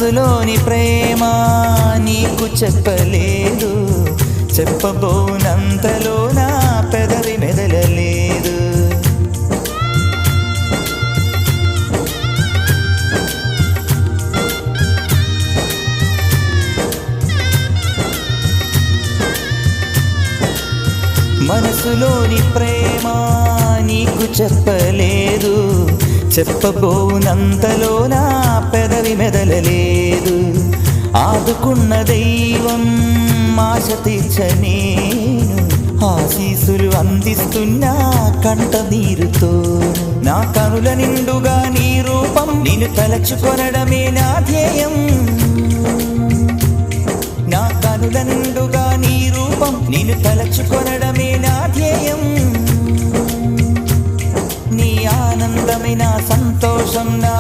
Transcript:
మనసులోని ప్రేమ నీకు చెప్పలేదు, చెప్పబోనంతలో నా పెదవి మెదలలేదు. మనసులోని ప్రేమ నీకు చెప్పలేదు, చెప్పబోనంతలో నా పెదవి మెదలలేదు. ఆదుకున్న దైవం ఆశ తీర్చనేను, ఆశీసులు అందిస్తున్నా కంట నీరుతో. నా కనుల నిండుగా నీ రూపం, నిన్ను తలచుకొనడమే నా ధ్యేయం. నా కనుల నిండుగా నీ రూపం, నిన్ను తలచుకొనడమే నా ధ్యేయం. నీ ఆనందమే నా సంతోషం, నా